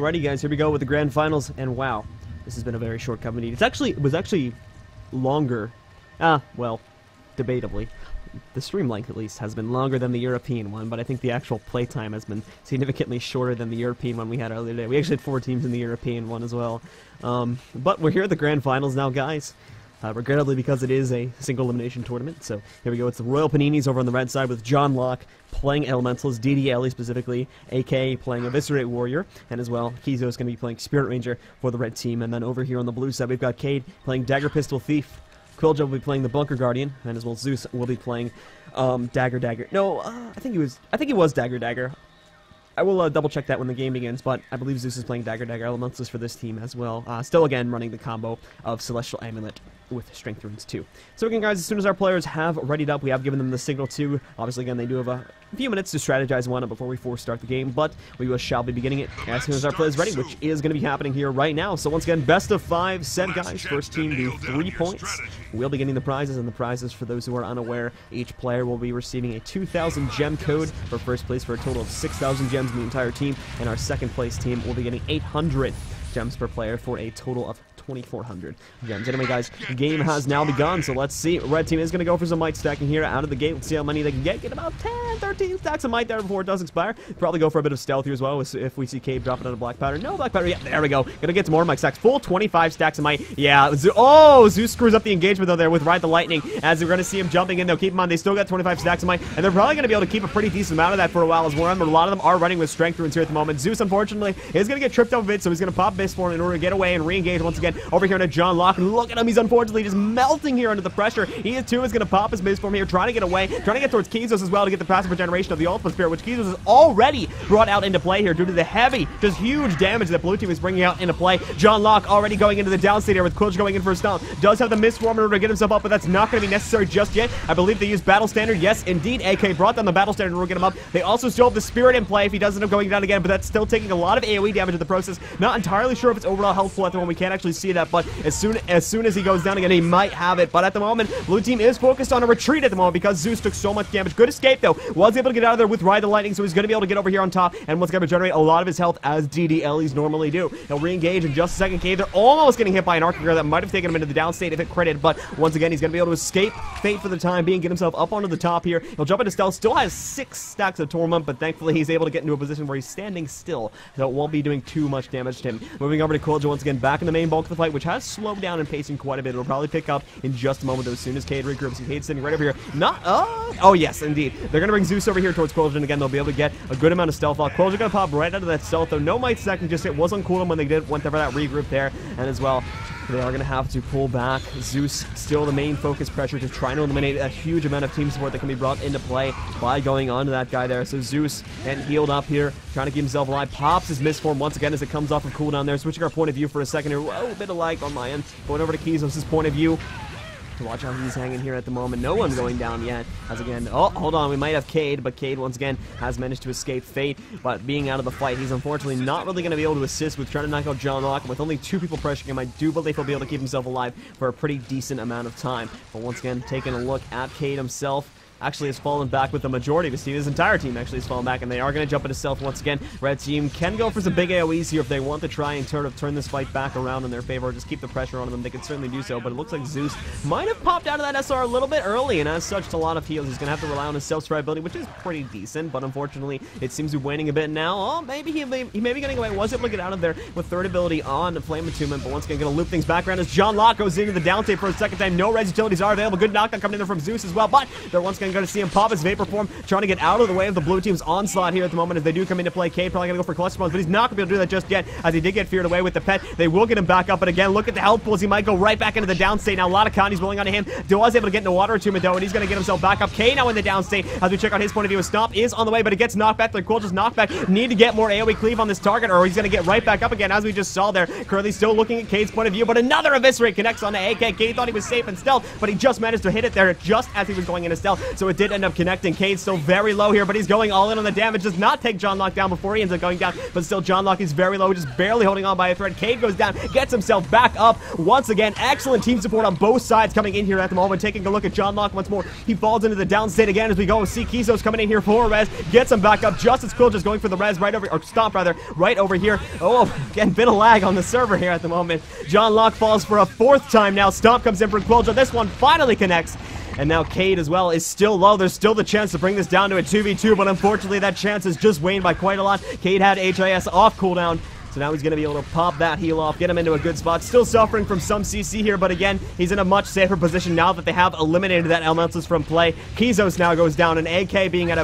Alrighty, guys, here we go with the grand finals, and wow, this has been a very short company. It was actually longer. Well, debatably. The stream length, at least, has been longer than the European one, but I think the actual playtime has been significantly shorter than the European one we had earlier today. We actually had 4 teams in the European one as well. But we're here at the grand finals now, guys. regrettably because it is a single elimination tournament. So here we go. It's the Royal Paninis over on the red side with John Locke playing Elementals, DD specifically, AK playing Eviscerate Warrior, and as well, Kizo is going to be playing Spirit Ranger for the red team. And then over here on the blue side, we've got Cade playing Dagger Pistol Thief. Quillja will be playing the Bunker Guardian, and as well Zeus will be playing Dagger. No, I think he was Dagger. I will double check that when the game begins, but I believe Zeus is playing Dagger Elementals for this team as well. Still again running the combo of Celestial Amulet with Strength Runes too. So again guys, as soon as our players have readied up, we have given them the signal too. Obviously again, they do have a few minutes to strategize one before we start the game, but we shall be beginning it as soon as our players ready, which is going to be happening here right now. So once again, best of 5 set guys. First team do 3 points. We'll be getting the prizes, and the prizes, for those who are unaware, each player will be receiving a 2,000 gem code for first place for a total of 6,000 gems in the entire team, and our second place team will be getting 800 gems per player for a total of 2,400 gems. Anyway, guys, the game has now begun, so let's see. Red team is going to go for some might stacking here out of the gate. Let's see how many they can get. Get about 10, 13 stacks of might there before it does expire. Probably go for a bit of stealth here as well if we see Cave dropping out of black powder. No black powder. Yeah, there we go. Gonna get some more might stacks. Full 25 stacks of might. Yeah. Zeus screws up the engagement though there with Ride the Lightning, as we're going to see him jumping in though. Keep in mind, they still got 25 stacks of might, and they're probably going to be able to keep a pretty decent amount of that for a while, as well. A lot of them are running with Strength Runes here at the moment. Zeus, unfortunately, is going to get tripped up a bit, so he's going to pop Mist Form in order to get away and re-engage once again over here to John Locke. And look at him, he's unfortunately just melting here under the pressure. He too is going to pop his Mist Form here, trying to get away, trying to get towards Kizos as well to get the passive regeneration of the Ultimate Spirit, which Kizos has already brought out into play here due to the heavy, just huge damage that blue team is bringing out into play. John Locke already going into the downstate here with Quillja going in for a stomp. Does have the Mist Form in order to get himself up, but that's not going to be necessary just yet. I believe they use Battle Standard. Yes, indeed, AK brought down the Battle Standard in order to get him up. They also still have the Spirit in play if he does end up going down again, but that's still taking a lot of AoE damage in the process. Not entirely sure if it's overall healthful at the moment. We can't actually see that, but as soon as he goes down again, he might have it. But at the moment, blue team is focused on a retreat at the moment because Zeus took so much damage. Good escape, though. Was able to get out of there with Ride the Lightning, so he's going to be able to get over here on top, and what's going to regenerate a lot of his health, as DDLEs normally do. He'll re-engage in just a second. Cave, they're almost getting hit by an Arc Gear that might have taken him into the downstate if it critted, but once again, he's going to be able to escape fate for the time being, get himself up onto the top here. He'll jump into stealth, still has 6 stacks of Torment, but thankfully he's able to get into a position where he's standing still, so it won't be doing too much damage to him. Moving over to Quillja once again, back in the main bulk of the fight, which has slowed down in pacing quite a bit. It'll probably pick up in just a moment, though, as soon as Cade regroups. Cade's sitting right over here. Oh, yes, indeed. They're going to bring Zeus over here towards Quillja, and again, they'll be able to get a good amount of stealth off. Quillja going to pop right out of that stealth, though. No might second, just it was on cooldown when they went over that regroup there, and as well, they are going to have to pull back. Zeus still the main focus pressure to try and eliminate a huge amount of team support that can be brought into play by going on to that guy there. So Zeus getting healed up here, trying to keep himself alive. Pops his Mist Form once again as it comes off of cooldown there. Switching our point of view for a second here. Whoa, a bit of lag on my end. Going over to Kizos' point of view. To watch how he's hanging here at the moment. No one's going down yet. As again, oh, hold on, we might have Cade, but Cade once again has managed to escape fate. But being out of the fight, he's unfortunately not really going to be able to assist with trying to knock out John Locke. With only 2 people pressuring him, I do believe he'll be able to keep himself alive for a pretty decent amount of time. But once again, taking a look at Cade himself, actually has fallen back with the majority of his team. His entire team actually has fallen back, and they are going to jump into stealth once again. Red team can go for some big AoEs here if they want to try and turn this fight back around in their favor, or just keep the pressure on them. They can certainly do so, but it looks like Zeus might have popped out of that SR a little bit early, and as such, a lot of heals. He's going to have to rely on his self-stride ability, which is pretty decent, but unfortunately, it seems to be waning a bit now. Oh, maybe he may be getting away. Was able to get out of there with third ability on Flame Attunement, but once again, going to loop things back around as John Locke goes into the downstate for a second time. No res utilities are available. Good knockdown coming in there from Zeus as well, but they're once again going to see him pop his Vapor Form, trying to get out of the way of the blue team's onslaught here at the moment as they do come into play. Cade probably going to go for cluster bombs, but he's not going to be able to do that just yet, as he did get feared away with the pet. They will get him back up, but again, look at the health pools. He might go right back into the downstate. Now, a lot of condies rolling onto him. Was able to get into water attunement, though, and he's going to get himself back up. Cade now in the downstate as we check out his point of view. Stomp is on the way, but it gets knocked back. The Quillja's knocked back. Need to get more AoE cleave on this target, or he's going to get right back up again, as we just saw there. Currently still looking at Cade's point of view, but another Eviscerate connects on to AK. Cade thought he was safe in stealth, but he just managed to hit it there just as he was going into stealth, so it did end up connecting. Cade still very low here, but he's going all in on the damage. Does not take John Locke down before he ends up going down, but still John Locke is very low, just barely holding on by a thread. Cade goes down, gets himself back up once again. Excellent team support on both sides coming in here at the moment. Taking a look at John Locke once more. He falls into the downstate again as we go. See Kizos coming in here for a res, gets him back up just as Quillja's going for the res right over, or stomp rather, right over here. Oh, again, bit of lag on the server here at the moment. John Locke falls for a 4th time now. Stomp comes in for Quillja. This one finally connects. And now Cade as well is still low. There's still the chance to bring this down to a 2v2, but unfortunately that chance has just waned by quite a lot. Cade had HIS off cooldown. So now he's going to be able to pop that heal off, get him into a good spot. Still suffering from some CC here, but again, he's in a much safer position now that they have eliminated that Elementalist from play. Kizos now goes down, and AK being at a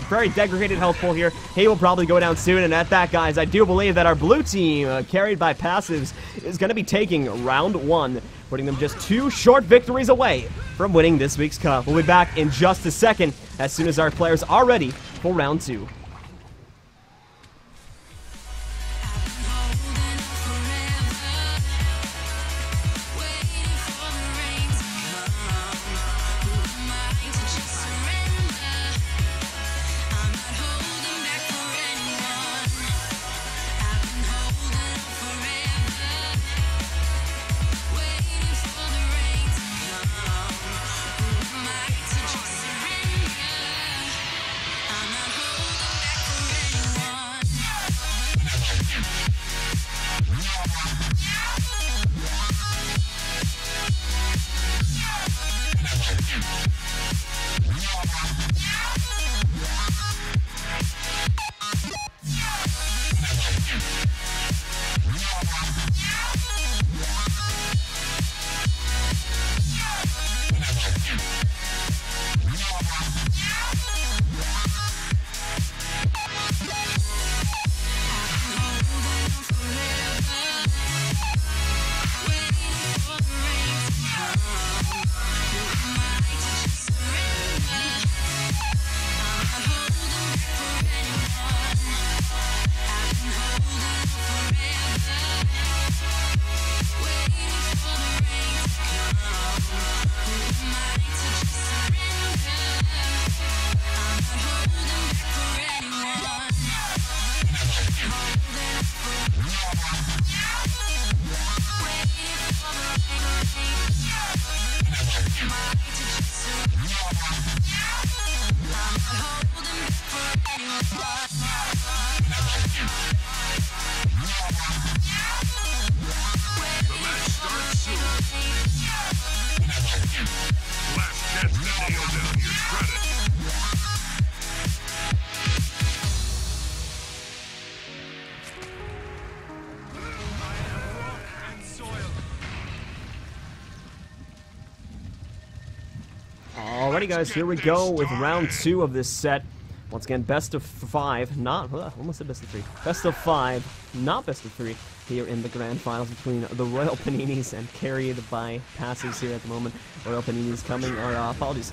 very degraded health pool here. He will probably go down soon, and at that, guys, I do believe that our blue team, carried by passives, is going to be taking round 1, putting them just 2 short victories away from winning this week's cup. We'll be back in just a second as soon as our players are ready for round 2. Alrighty, guys, here we go with round 2 of this set. Once again, best of 5, not, almost said best of 3. Best of 5, not best of 3, here in the grand finals between the Royal Paninis and carried by passes here at the moment. Royal Paninis coming, or apologies,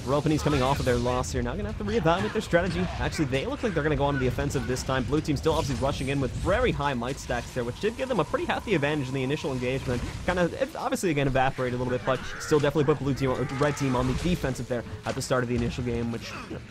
Royal Paninis coming off of their loss here. Now going to have to reevaluate their strategy. Actually, they look like they're going to go on to the offensive this time. Blue team still obviously rushing in with very high might stacks there, which did give them a pretty hefty advantage in the initial engagement. Kind of, it obviously again evaporated a little bit, but still definitely put blue team, or red team on the defensive there at the start of the initial game, which, you know,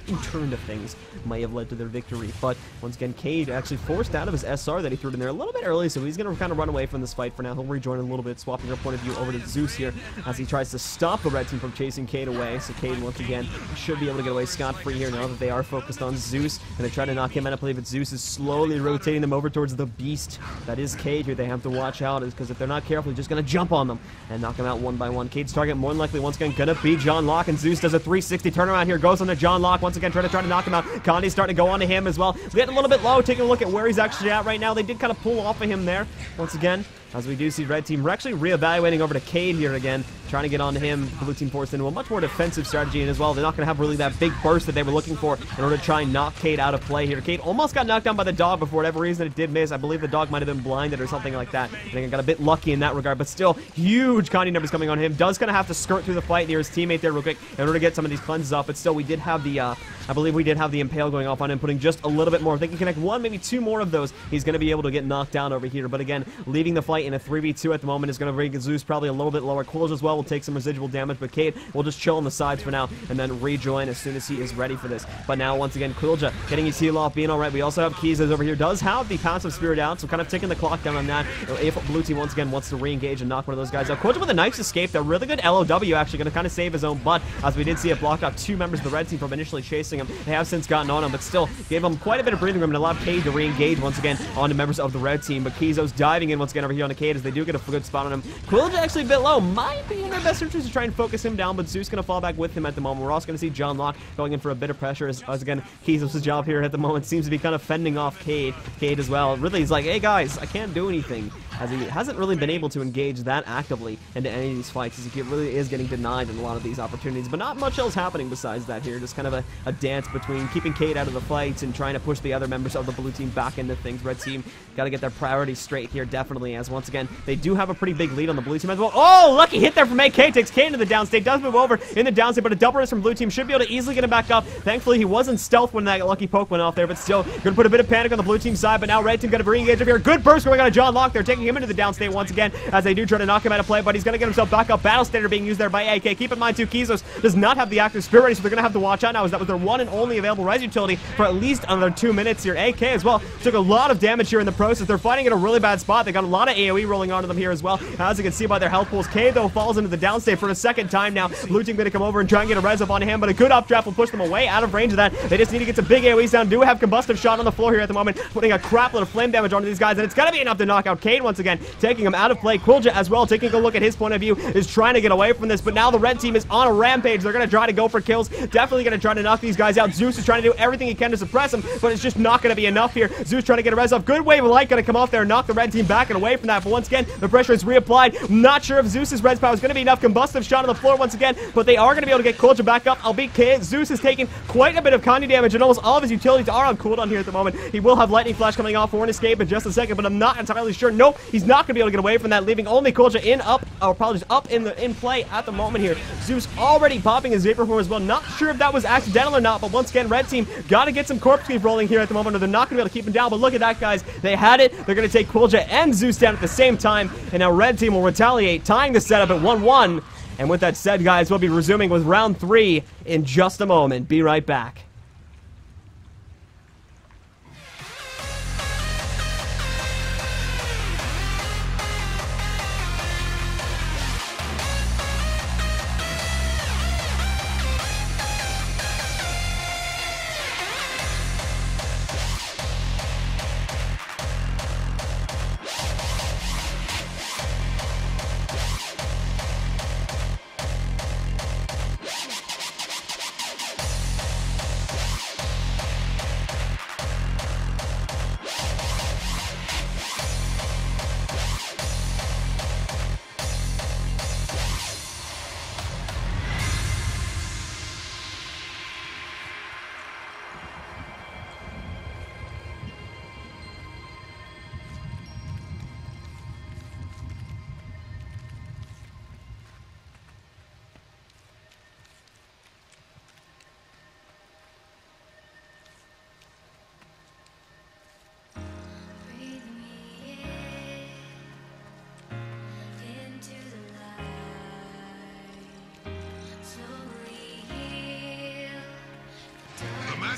in turn of things may have led to their victory. But once again, Cade actually forced out of his SR that he threw in there a little bit early, so he's going to kind of run away from this fight for now. He'll rejoin in a little bit, swapping our point of view over to Zeus here as he tries to stop the red team from chasing Cade away. So Cade, once again, should be able to get away scot-free here now that they are focused on Zeus, and they try to knock him out. I believe Zeus is slowly rotating them over towards the beast that is Cade here. They have to watch out, because if they're not careful, he's just going to jump on them and knock them out one by one. Cade's target more than likely once again going to be John Locke, and Zeus does a 360 turnaround here, goes on to John Locke once again, trying to knock him out. Condi's starting to go on to him as well. We get a little bit low, taking a look at where he's actually at right now. They did kind of pull off of him there once again, as we do see red team. We're actually reevaluating over to Cade here again, trying to get on to him. Blue team forced into a much more defensive strategy, and as well, they're not going to have really that big burst that they were looking for in order to try and knock Cade out of play here. Cade almost got knocked down by the dog, but for whatever reason it did miss. I believe the dog might have been blinded or something like that. I think I got a bit lucky in that regard, but still, huge Condi numbers coming on him. Does kind of have to skirt through the fight near his teammate there real quick in order to get some of these cleanses off, but still, we did have the, I believe we did have the impale going off on him, putting just a little bit more. If they can connect one, maybe two more of those, he's going to be able to get knocked down over here. But again, leaving the fight in a 3v2 at the moment is going to bring Zeus probably a little bit lower. Quilge as well will take some residual damage, but Cade will just chill on the sides for now and then rejoin as soon as he is ready for this. But now, once again, Quilja getting his heal off, being alright. We also have Keys over here, does have the passive spirit out, so kind of taking the clock down on that. If blue team once again wants to re-engage and knock one of those guys out. Quilja with a nice escape there, really good LOW, actually going to kind of save his own butt, as we did see it block out two members of the red team from initially chasing him. They have since gotten on him, but still gave him quite a bit of breathing room and allowed Cade to re-engage once again onto members of the red team. But Kizo's diving in once again over here on the Cade as they do get a good spot on him. Quilja actually a bit low, might be their best interest to try and focus him down, but Zeus going to fall back with him at the moment. We're also going to see John Locke going in for a bit of pressure as again, Keys' job here at the moment seems to be kind of fending off Cade as well. Really, he's like, hey guys, I can't do anything, as he hasn't really been able to engage that actively into any of these fights, as he really is getting denied in a lot of these opportunities, but not much else happening besides that here. Just kind of a dance between keeping Cade out of the fights and trying to push the other members of the blue team back into things. Red team got to get their priorities straight here, definitely, as once again, they do have a pretty big lead on the blue team as well. Oh, lucky hit there from AK, takes Cade into the downstate, does move over in the downstate, but a double risk from blue team should be able to easily get him back up. Thankfully, he wasn't stealth when that lucky poke went off there, but still, gonna put a bit of panic on the blue team side, but now red team got a re-engage up here. Good burst going on to John Locke. They're taking him into the downstate once again, as they do try to knock him out of play, but he's gonna get himself back up. Battle standard being used there by AK. Keep in mind, too, Kizos does not have the active spirit ready, so they're gonna have to watch out now, as that was their one and only available res utility for at least another 2 minutes here. AK as well took a lot of damage here in the process. They're fighting in a really bad spot. They got a lot of AoE rolling onto them here as well, as you can see by their health pools. K, though, falls into the downstate for a second time now. Blue team gonna come over and try and get a res up on him, but a good updraft will push them away out of range of that. They just need to get some big AoEs down. Do have combustive shot on the floor here at the moment, putting a crap load of flame damage onto these guys, and it's gonna be enough to knock out Cade once again, taking him out of play. Quilja as well, taking a look at his point of view, is trying to get away from this, but now the red team is on a rampage. They're gonna try to go for kills, definitely gonna try to knock these guys out. Zeus is trying to do everything he can to suppress them, but it's just not gonna be enough here. Zeus trying to get a res off. Good wave of light gonna come off there and knock the red team back and away from that, but once again, the pressure is reapplied. Not sure if Zeus's res power is gonna be enough. Combustive shot on the floor once again, but they are gonna be able to get Quilja back up, albeit Zeus is taking quite a bit of Kandi damage, and almost all of his utilities are on cooldown here at the moment. He will have lightning flash coming off for an escape in just a second, but I'm not entirely sure. Nope, he's not gonna be able to get away from that, leaving only Quilja in play at the moment here. Zeus already popping his vapor form as well. Not sure if that was accidental or not, but once again, red team gotta get some corpse creep rolling here at the moment, or they're not gonna be able to keep him down. But look at that, guys. They had it. They're gonna take Quilja and Zeus down at the same time, and now red team will retaliate, tying the setup at 1-1. And with that said, guys, we'll be resuming with round 3 in just a moment. Be right back.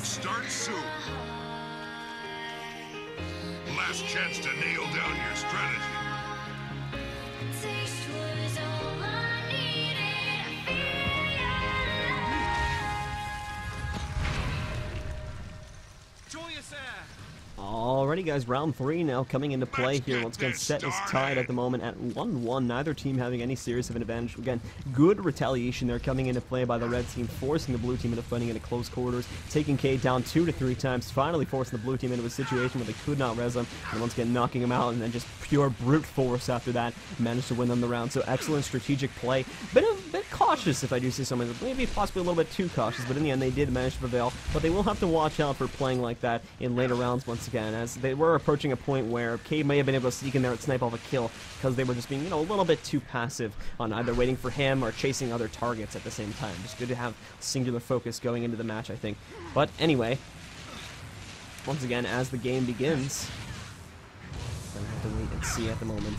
Start soon. Last chance to nail down your strategy. Alrighty, guys, round 3 now coming into play here. Once again, set is tied at the moment at 1-1. Neither team having any serious of an advantage. Again, good retaliation there coming into play by the red team, forcing the blue team into fighting into close quarters, taking Cade down 2 to 3 times, finally forcing the blue team into a situation where they could not res him, and once again knocking him out, and then just pure brute force after that, managed to win them the round. So excellent strategic play. Bit cautious, if I do say so myself. Maybe possibly a little bit too cautious, but in the end they did manage to prevail. But they will have to watch out for playing like that in later rounds once again, as they were approaching a point where Cade may have been able to sneak in there and snipe off a kill, because they were just being, you know, a little bit too passive on either waiting for him or chasing other targets at the same time. Just good to have singular focus going into the match, I think. But anyway, once again, as the game begins, gonna have to wait and see at the moment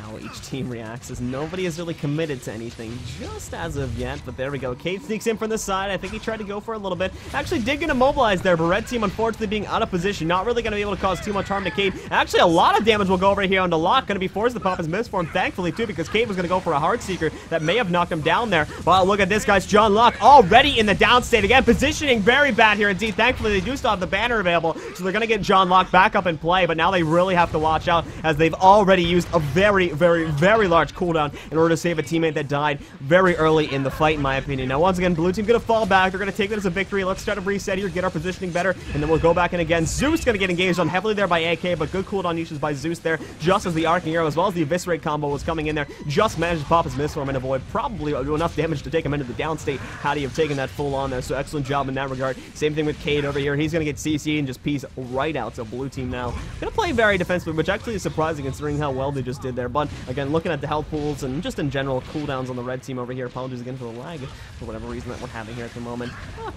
how each team reacts, as nobody is really committed to anything just as of yet. But there we go. Cade sneaks in from the side. I think he tried to go for a little bit. Actually did get immobilized there, but red team unfortunately being out of position, not really going to be able to cause too much harm to Cade. Actually, a lot of damage will go over here onto Locke. Going to be forced to pop his Mistform, thankfully too, because Cade was going to go for a Heartseeker that may have knocked him down there. Wow, look at this, guys. John Locke already in the downstate again. Positioning very bad here indeed. Thankfully, they do still have the banner available, so they're going to get John Locke back up in play, but now they really have to watch out, as they've already used a very very, very, very large cooldown in order to save a teammate that died very early in the fight, in my opinion. Now, once again, blue team going to fall back. They're going to take that as a victory. Let's try to reset here, get our positioning better, and then we'll go back in again. Zeus going to get engaged on heavily there by AK, but good cooldown uses by Zeus there, just as the arcing arrow as well as the eviscerate combo was coming in there. Just managed to pop his missile and avoid probably enough damage to take him into the downstate had he have taken that full on there. So excellent job in that regard. Same thing with Cade over here. He's going to get CC and just piece right out. So blue team now going to play very defensively, which actually is surprising considering how well they just did there. But again, looking at the health pools and just in general cooldowns on the red team over here. Apologies again for the lag for whatever reason that we're having here at the moment.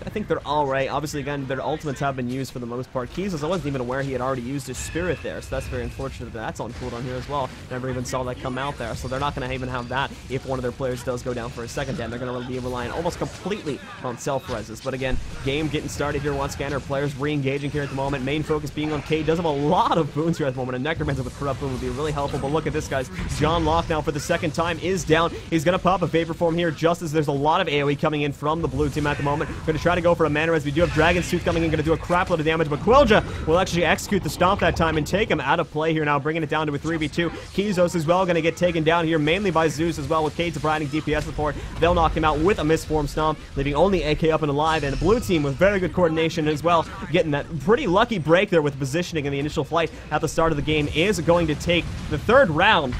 I think they're all right. Obviously, again, their ultimates have been used for the most part. Keys, I wasn't even aware he had already used his spirit there, so that's very unfortunate that that's on cooldown here as well. Never even saw that come out there, so they're not going to even have that if one of their players does go down for a second down. They're going to be relying almost completely on self-reses. But again, game getting started here once again. Our players re-engaging here at the moment. Main focus being on Cade. Does have a lot of boons here at the moment. A Necromancer with Corrupt Boon would be really helpful, but look at this, guys. John Locke now for the second time is down. He's going to pop a Vapor Form here just as there's a lot of AoE coming in from the blue team at the moment. Going to try to go for a mana res. We do have Dragon's Tooth coming in, going to do a crap load of damage, but Quilja will actually execute the stomp that time and take him out of play here now, bringing it down to a 3v2. Kizos as well going to get taken down here, mainly by Zeus as well, with Cade providing DPS support. They'll knock him out with a misform stomp, leaving only AK up and alive, and the blue team with very good coordination as well, getting that pretty lucky break there with positioning in the initial fight at the start of the game, is going to take the third round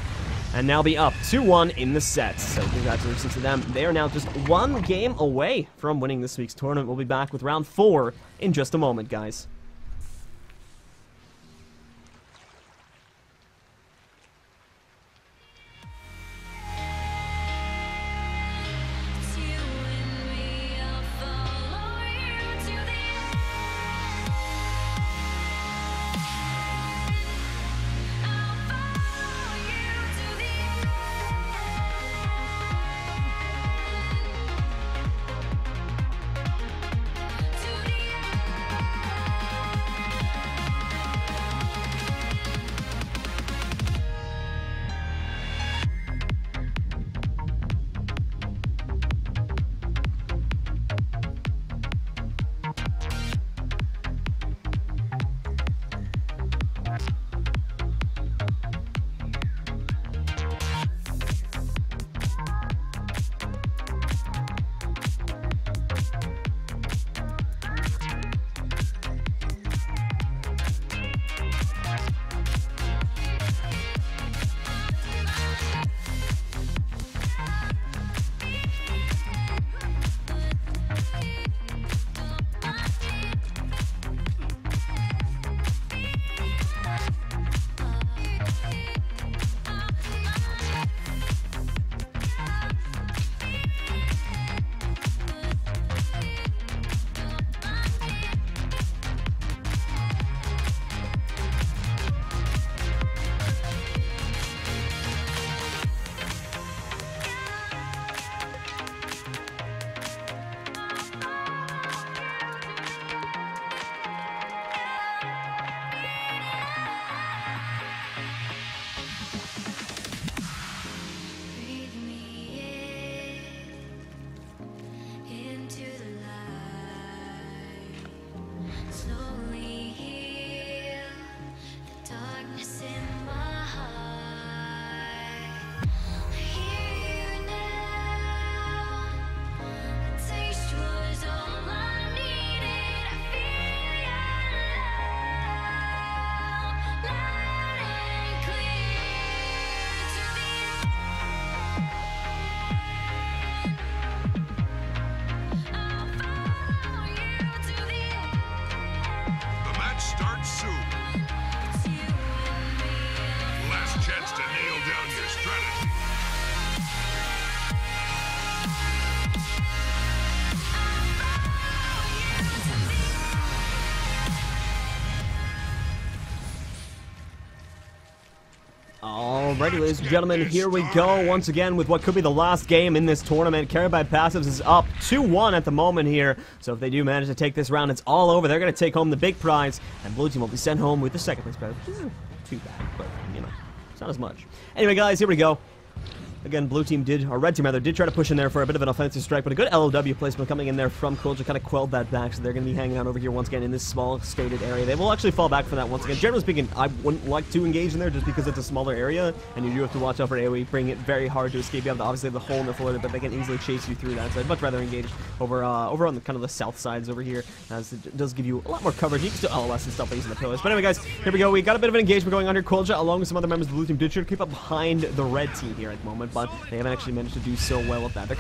and now be up 2-1 in the sets. So congratulations to them. They are now just one game away from winning this week's tournament. We'll be back with round 4 in just a moment, guys. Alrighty, ladies and gentlemen, here we go once again with what could be the last game in this tournament. Carried by Passives is up 2-1 at the moment here, so if they do manage to take this round, it's all over. They're going to take home the big prize, and Blue Team will be sent home with the second place prize, which isn't too bad, but, you know, it's not as much. Anyway, guys, here we go. Again, blue team did, or red team rather, did try to push in there for a bit of an offensive strike, but a good LOW placement coming in there from Quilja kind of quelled that back, so they're going to be hanging out over here once again in this small stated area. They will actually fall back for that once again. Generally speaking, I wouldn't like to engage in there just because it's a smaller area, and you do have to watch out for AoE, bring it very hard to escape. You have to obviously have the hole in the floor, but they can easily chase you through that, so I'd much rather engage over on the kind of the south sides over here, as it does give you a lot more coverage. You can still LOS and stuff by using the pillars. But anyway, guys, here we go. We got a bit of an engagement going on here. Quilja, along with some other members of the blue team, did try to keep up behind the red team here at the moment, but they haven't actually managed to do so well with that. They're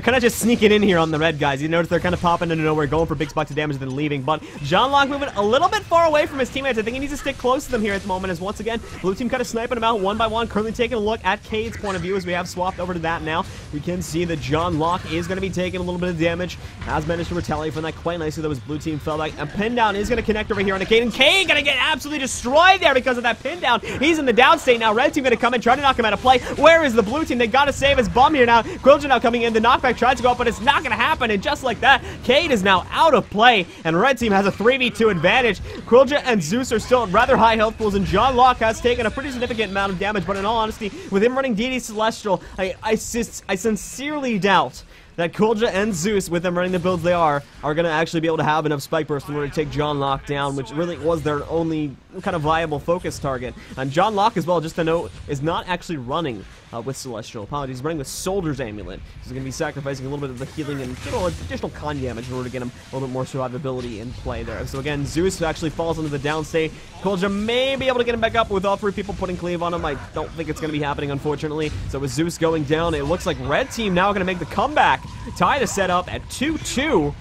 kind of just sneaking in here on the red guys. You notice they're kind of popping into nowhere, going for big spots of damage, then leaving. But John Locke moving a little bit far away from his teammates. I think he needs to stick close to them here at the moment. As once again, blue team kind of sniping them out one by one. Currently taking a look at Cade's point of view as we have swapped over to that now. We can see that John Locke is going to be taking a little bit of damage. Has managed to retaliate from that quite nicely. Though his blue team fell back. And pin down is going to connect over here on Cade, and Cade going to get absolutely destroyed there because of that pin down. He's in the down state now. Red team going to come in, try to knock him out of play. Where is the blue team? They got to save his bum here now. Quilja now coming in. The knockback tries to go up, but it's not going to happen. And just like that, Cade is now out of play, and red team has a 3v2 advantage. Quilja and Zeus are still at rather high health pools, and John Locke has taken a pretty significant amount of damage. But in all honesty, with him running DD Celestial, I sincerely doubt that Quilja and Zeus, with them running the builds they are going to actually be able to have enough Spike Burst in order to take John Locke down, which really was their only kind of viable focus target. And John Locke as well, just to note, is not actually running with Celestial. Apologies, he's running with Soldier's Amulet. He's going to be sacrificing a little bit of the healing and additional con damage in order to get him a little bit more survivability in play there. So again, Zeus actually falls into the down state. Quilja may be able to get him back up with all three people putting cleave on him. I don't think it's going to be happening, unfortunately. So with Zeus going down, it looks like red team now going to make the comeback. Tie to set up at 2-2.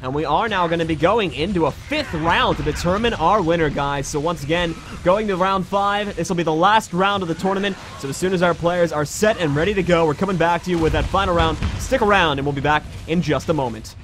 And we are now going to be going into a 5th round to determine our winner, guys. So once again, going to round 5. This will be the last round of the tournament. So as soon as our players are set and ready to go, we're coming back to you with that final round. Stick around, and we'll be back in just a moment.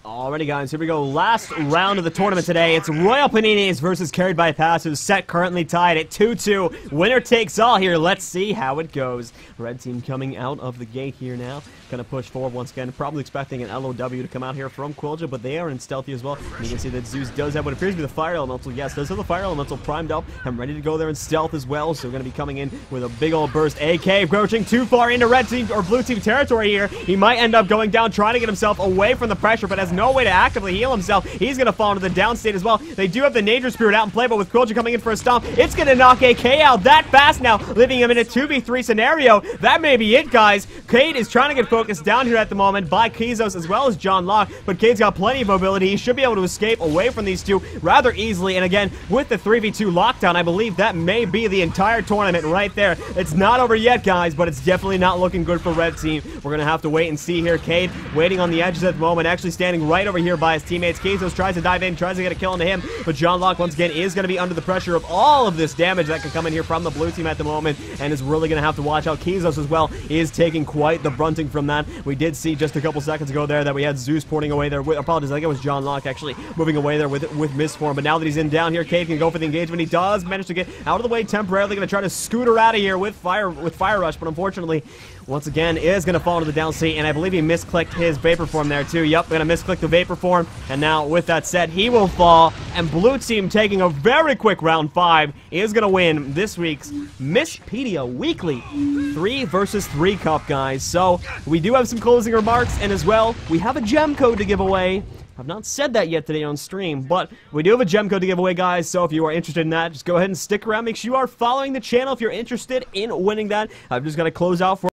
Alrighty, guys, here we go. Last round of the tournament today. It's Royal Paninis versus Carried by Pass, who's set currently tied at 2-2. Winner takes all here. Let's see how it goes. Red team coming out of the gate here now. Going to push forward once again. Probably expecting an LOW to come out here from Quilja, but they are in stealthy as well. And you can see that Zeus does have what appears to be the Fire Elemental. Yes, does have the Fire Elemental primed up and ready to go there in stealth as well. So we're going to be coming in with a big old burst. AK approaching too far into red team or blue team territory here. He might end up going down, trying to get himself away from the pressure, but has no way to actively heal himself. He's going to fall into the down state as well. They do have the Nature Spirit out in play, but with Quilja coming in for a stomp, it's going to knock AK out that fast now, leaving him in a 2v3 scenario. That may be it, guys. Cade is trying to get focused down here at the moment by Kizos as well as John Locke, but Cade's got plenty of mobility. He should be able to escape away from these two rather easily, and again, with the 3v2 lockdown, I believe that may be the entire tournament right there. It's not over yet, guys, but it's definitely not looking good for red team. We're going to have to wait and see here. Cade waiting on the edges at the moment, actually standing right right over here by his teammates. Kazos tries to dive in, tries to get a kill into him, but John Locke once again is going to be under the pressure of all of this damage that can come in here from the blue team at the moment, and is really going to have to watch out. Kazos as well is taking quite the brunting from that. We did see just a couple seconds ago there that we had Zeus porting away there. Apologies, I think it was John Locke actually moving away there with Mistform, but now that he's in down here, Cade can go for the engagement. He does manage to get out of the way temporarily, going to try to scooter out of here with Fire Rush, but unfortunately, once again, is going to fall into the down C, and I believe he misclicked his Vapor Form there too. Yep, going to misclick the Vapor Form, and now with that said, he will fall, and blue team taking a very quick round 5 is going to win this week's Mistpedia Weekly 3 versus 3 Cup, guys. So, we do have some closing remarks, and as well, we have a gem code to give away. I've not said that yet today on stream, but we do have a gem code to give away, guys, so if you are interested in that, just go ahead and stick around. Make sure you are following the channel if you're interested in winning that. I'm just going to close out for